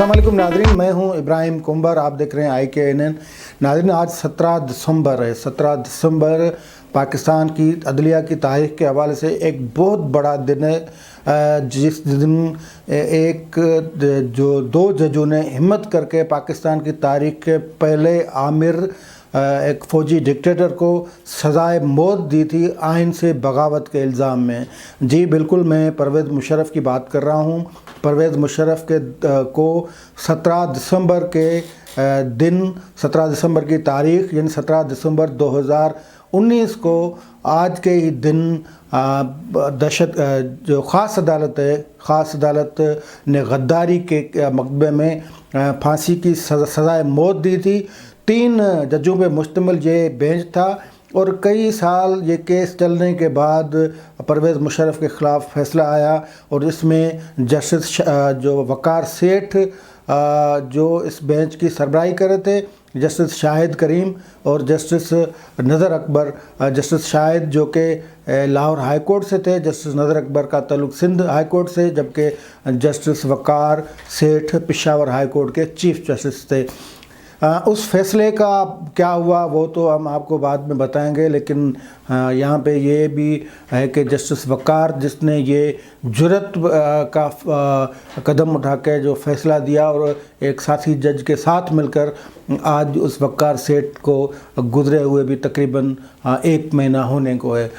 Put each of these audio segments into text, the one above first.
अस्सलाम वालेकुम नाज़रीन, मैं हूं इब्राहिम कुंबर। आप देख रहे हैं IKNN। नाज़रीन, आज 17 दिसंबर है। 17 दिसंबर पाकिस्तान की अदलिया की तारीख के हवाले से एक बहुत बड़ा दिन है, जिस दिन जो दो जजों ने हिम्मत करके पाकिस्तान की तारीख के पहले आमिर एक फ़ौजी डिक्टेटर को सज़ाए मौत दी थी आइन से बगावत के इल्ज़ाम में। जी बिल्कुल, मैं परवेज़ मुशर्रफ की बात कर रहा हूँ। परवेज़ मुशर्रफ को 17 दिसंबर के दिन, 17 दिसंबर की तारीख़ यानी 17 दिसंबर 2019 को आज के ही दिन जो ख़ास अदालत है, ख़ास अदालत ने गद्दारी के मकदमे में फांसी की सज़ाए मौत दी थी। 3 जजों पे मुश्तमिल ये बेंच था और कई साल ये केस चलने के बाद परवेज़ मुशर्रफ के ख़िलाफ़ फ़ैसला आया और इसमें जस्टिस जो वक़ार सेठ जो इस बेंच की सरबराही कर रहे थे, जस्टिस शाहिद करीम और जस्टिस नज़र अकबर। जस्टिस शाहिद जो कि लाहौर हाई कोर्ट से थे, जस्टिस नज़र अकबर का ताल्लुक़ सिंध हाई कोर्ट से, जबकि जस्टिस वक़ार सेठ पेशावर हाई कोर्ट के चीफ़ जस्टिस थे। उस फैसले का क्या हुआ वो तो हम आपको बाद में बताएंगे, लेकिन यहाँ पे ये भी है कि जस्टिस वक़ार जिसने ये जुर्रत का कदम उठा के जो फ़ैसला दिया और एक साथी जज के साथ मिलकर आज उस वक़ार सेठ को गुज़रे हुए भी तकरीबन 1 महीना होने को है।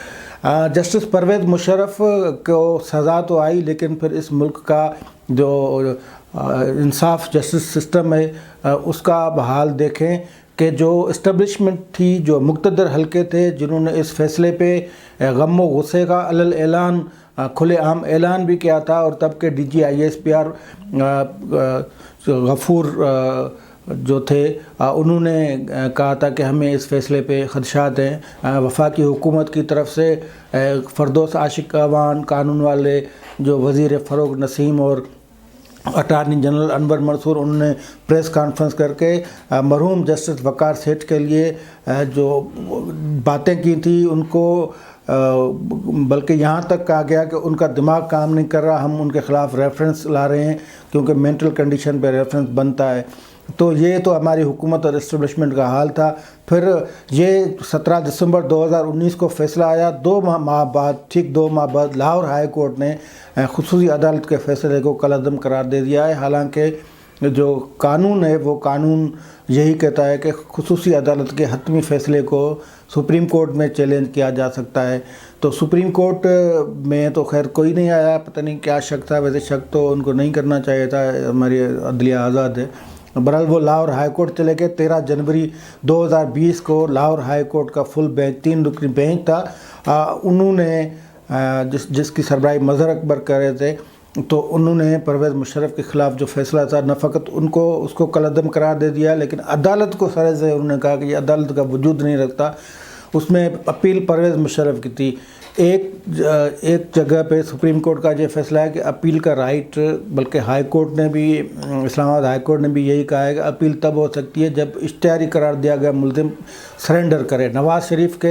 जस्टिस परवेज़ मुशर्रफ को सज़ा तो आई, लेकिन फिर इस मुल्क का जो इंसाफ जस्टिस सिस्टम है उसका हाल देखें कि जो इस्टेब्लिशमेंट थी, जो मुक़्तदर हल्के थे जिन्होंने इस फ़ैसले पे गम व गुस्से का अलल ऐलान, खुलेआम ऐलान भी किया था, और तब के DG ISPR गफूर जो थे उन्होंने कहा था कि हमें इस फ़ैसले पे ख़दशात हैं। वफाकी हुकूमत की तरफ से फरदौस आशिक अवान, कानून वाले जो वज़ीर फ़रोग़ नसीम और अटार्नी जनरल अनवर मंसूर, उन्होंने प्रेस कॉन्फ्रेंस करके मरहूम जस्टिस वक़ार सेठ के लिए जो बातें की थी उनको, बल्कि यहाँ तक कहा गया कि उनका दिमाग काम नहीं कर रहा, हम उनके ख़िलाफ़ रेफरेंस ला रहे हैं क्योंकि मेंटल कंडीशन पे रेफरेंस बनता है। तो ये तो हमारी हुकूमत और इस्टेब्लिशमेंट का हाल था। फिर ये 17 दिसंबर 2019 को फ़ैसला आया। 2 माह बाद, ठीक 2 माह बाद लाहौर हाई कोर्ट ने खुसूसी अदालत के फ़ैसले को कलअदम करार दे दिया है। हालांकि जो कानून है वो कानून यही कहता है कि खुसूसी अदालत के हतमी फ़ैसले को सुप्रीम कोर्ट में चैलेंज किया जा सकता है। तो सुप्रीम कोर्ट में तो खैर कोई नहीं आया, पता नहीं क्या शक था। वैसे शक तो उनको नहीं करना चाहिए था, हमारी अदलिया आज़ाद है। बहरहाल वो लाहौर हाई कोर्ट चले गए। 13 जनवरी 2020 को लाहौर हाई कोर्ट का फुल बेंच, 3 रुकनी बेंच था, उन्होंने जिसकी सरबराही नज़र अकबर कर रहे थे, तो उन्होंने परवेज़ मुशर्रफ के ख़िलाफ़ जो फ़ैसला था न फ़कत उसको कलअदम करार दे दिया, लेकिन अदालत को सरे से उन्होंने कहा कि ये अदालत का वजूद नहीं रखता। उसमें अपील परवेज़ मुशर्रफ की थी। एक जगह पे सुप्रीम कोर्ट का ये फ़ैसला है कि अपील का राइट, बल्कि हाई कोर्ट ने भी, इस्लामाबाद हाई कोर्ट ने भी यही कहा है कि अपील तब हो सकती है जब इश्तिहारी करार दिया गया मुल्ज़िम सरेंडर करे। नवाज़ शरीफ के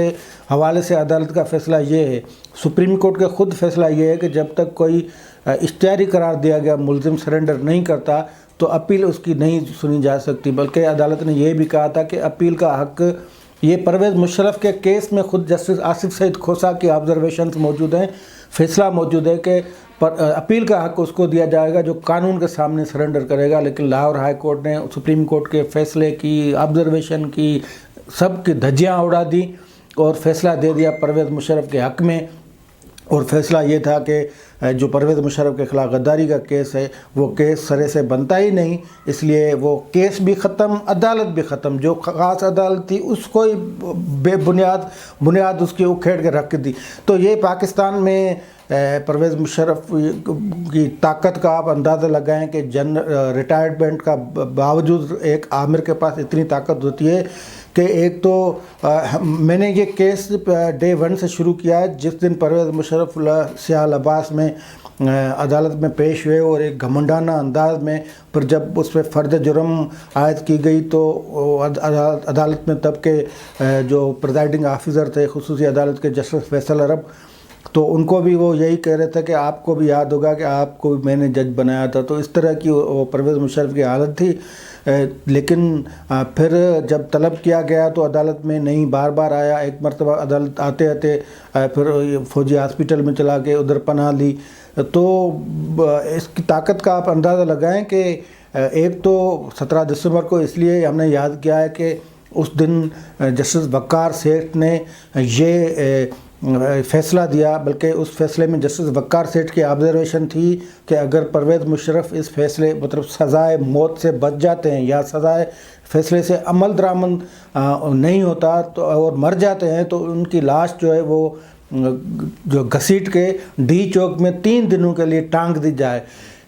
हवाले से अदालत का फ़ैसला ये है, सुप्रीम कोर्ट का ख़ुद फ़ैसला ये है कि जब तक कोई इश्तिहारी करार दिया गया मुल्ज़िम सरेंडर नहीं करता तो अपील उसकी नहीं सुनी जा सकती। बल्कि अदालत ने यह भी कहा था कि अपील का हक़, ये परवेज़ मुशर्रफ के केस में ख़ुद जस्टिस आसिफ सईद खोसा की ऑब्जर्वेशंस मौजूद हैं, फ़ैसला मौजूद है कि अपील का हक़ उसको दिया जाएगा जो कानून के सामने सरेंडर करेगा। लेकिन लाहौर हाई कोर्ट ने सुप्रीम कोर्ट के फ़ैसले की, ऑब्जर्वेशन की, सब की धज्जियाँ उड़ा दी और फ़ैसला दे दिया परवेज़ मुशर्रफ के हक़ में। और फ़ैसला ये था कि जो परवेज़ मुशर्रफ के ख़िलाफ़ गद्दारी का केस है वो केस सरे से बनता ही नहीं, इसलिए वो केस भी ख़त्म, अदालत भी ख़त्म। जो ख़ास अदालत थी उसको ही बुनियाद उसकी उखेड़ के रख दी। तो ये पाकिस्तान में परवेज़ मुशर्रफ की ताकत का आप अंदाज़ा लगाएं कि रिटायरमेंट का बावजूद एक आमिर के पास इतनी ताकत होती है कि एक तो मैंने ये केस डे 1 से शुरू किया है, जिस दिन परवेज़ मुशर्रफ सियाह लिबास में अदालत में पेश हुए और एक घमंडाना अंदाज में, पर जब उस पर फ़र्द जुर्म आयद की गई तो अदालत में तब के जो प्रिजाइडिंग ऑफिसर थे खुसूसी अदालत के जस्टिस फैसल अरब, تو ان کو بھی وہ یہی کہہ رہے تھے کہ آپ کو بھی یاد ہوگا کہ آپ کو بھی میں نے جج بنایا تھا. تو اس طرح کی وہ پرویز مشرف کی حالت تھی. لیکن پھر جب طلب کیا گیا تو عدالت میں نہیں بار بار آیا. ایک مرتبہ عدالت آتے آتے پھر فوجی ہاسپٹل میں چلا کے ادھر پناہ لی. تو اس کی طاقت کا آپ اندازہ لگائیں کہ ایک تو 17 دسمبر کو اس لیے ہم نے یاد کیا ہے کہ اس دن جسٹس وقار سیٹھ نے یہ فیصلہ دیا، بلکہ اس فیصلے میں جسٹس وقار سیٹھ کی آبزرویشن تھی کہ اگر پرویز مشرف اس فیصلے مطلب سزائے موت سے بچ جاتے ہیں یا سزائے فیصلے سے عمل درآمد نہیں ہوتا تو اور مر جاتے ہیں تو ان کی لاش جو ہے وہ جو گھسیٹ کے ڈی چوک میں 3 دنوں کے لیے ٹانگ دی جائے.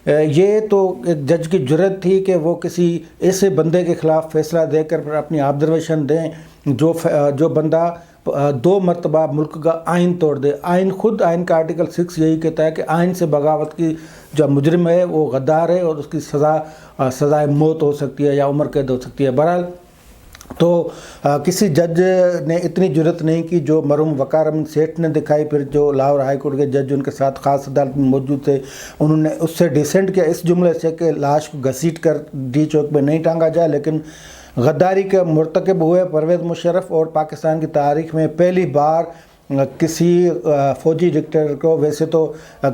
یہ تو ایک جج کی جرت تھی کہ وہ کسی ایسے بندے کے خلاف فیصلہ دے کر پھر اپنی آبزرویشن دیں جو بندہ 2 مرتبہ ملک کا آئین توڑ دے. آئین کا آرٹیکل 6 یہی کہتا ہے کہ آئین سے بغاوت کی جو مجرم ہے وہ غدار ہے اور اس کی سزائے موت ہو سکتی ہے یا عمر قید ہو سکتی ہے. بہرحال تو کسی جج نے اتنی جرت نہیں کی جو مرحوم وقار احمد سیٹھ نے دکھائی. پھر جو لاہور ہائی کورٹ کے جج ان کے ساتھ خاص عدالت میں موجود تھے انہوں نے اس سے ڈیسینٹ کیا اس جملے سے کہ لاش کو گھسیٹ کر ڈی چوک میں نہیں ٹانگا جائے. لیکن غداری کے مرتکب ہوئے پرویز مشرف اور پاکستان کی تاریخ میں پہلی بار کسی فوجی ڈکٹیٹر کو، ویسے تو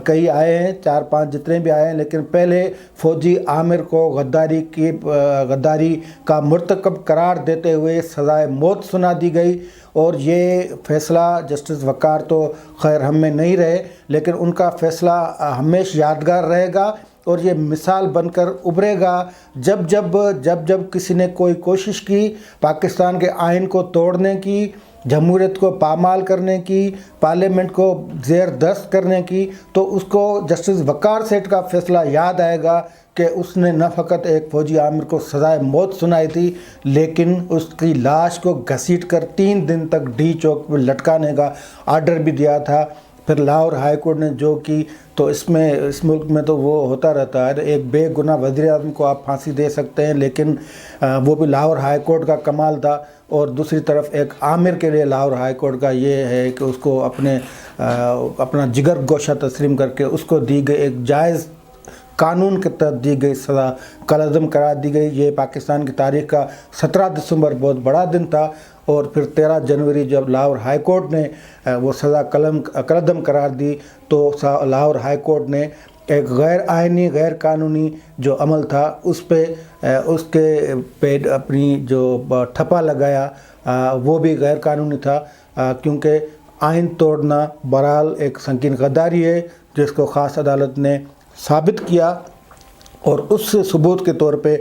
کئی آئے ہیں 4-5 جتنے بھی آئے ہیں، لیکن پہلے فوجی عامر کو غداری کا مرتکب قرار دیتے ہوئے سزائے موت سنا دی گئی. اور یہ فیصلہ جسٹس وقار تو خیر ہم میں نہیں رہے، لیکن ان کا فیصلہ ہمیشہ یادگار رہے گا اور یہ مثال بن کر ابھرے گا جب کسی نے کوئی کوشش کی پاکستان کے آئین کو توڑنے کی، جمہوریت کو پامال کرنے کی، پارلیمنٹ کو زیر دست کرنے کی، تو اس کو جسٹس وقار سیٹھ کا فیصلہ یاد آئے گا کہ اس نے نہ فقط ایک فوجی عامر کو سزائے موت سنائی تھی لیکن اس کی لاش کو گھسیٹ کر 3 دن تک ڈی چوک پر لٹکانے کا آرڈر بھی دیا تھا. پھر لاہور ہائی کورٹ نے جو کی تو اس ملک میں تو وہ ہوتا رہتا ہے. ایک بے گناہ وزیر اعظم کو آپ پھانسی دے سکتے ہیں لیکن وہ بھی لاہور ہائی کورٹ کا کمال تھا. اور دوسری طرف ایک عامر کے لیے لاہور ہائی کورٹ کا یہ ہے کہ اس کو اپنا جگر گوشہ تسلیم کر کے اس کو دی گئی ایک جائز قانون کے تحت دی گئی سزا کالعدم قرار دی گئی. یہ پاکستان کی تاریخ کا 17 دسمبر بہت بڑا دن تھا. اور پھر 13 جنوری جب لاہور ہائی کورٹ نے وہ سزا کالعدم قرار دی تو لاہور ہائی کورٹ نے ایک غیر آئینی غیر قانونی جو عمل تھا اس کے اپنی جو ٹھپا لگایا وہ بھی غیر قانونی تھا کیونکہ آئین توڑنا بہرحال ایک سنگین غداری ہے جس کو خاص عدالت نے ثابت کیا اور اس ثبوت کے طور پہ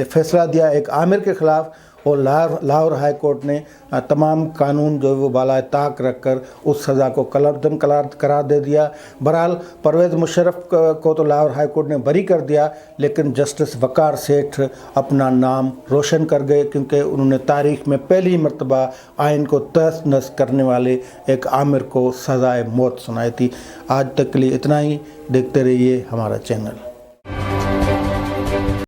فیصلہ دیا ایک عامر کے خلاف. اور لاہور ہائی کورٹ نے تمام قانون جو وہ بالائے طاق رکھ کر اس سزا کو کالعدم قرار دے دیا. بہرحال پرویز مشرف کو تو لاہور ہائی کورٹ نے بری کر دیا لیکن جسٹس وقار سیٹھ اپنا نام روشن کر گئے کیونکہ انہوں نے تاریخ میں پہلی مرتبہ آئین کو تہس نہس کرنے والے ایک عامر کو سزائے موت سنائی تھی. آج تک کے لیے اتنا ہی. دیکھتے رہیے ہمارا چینل.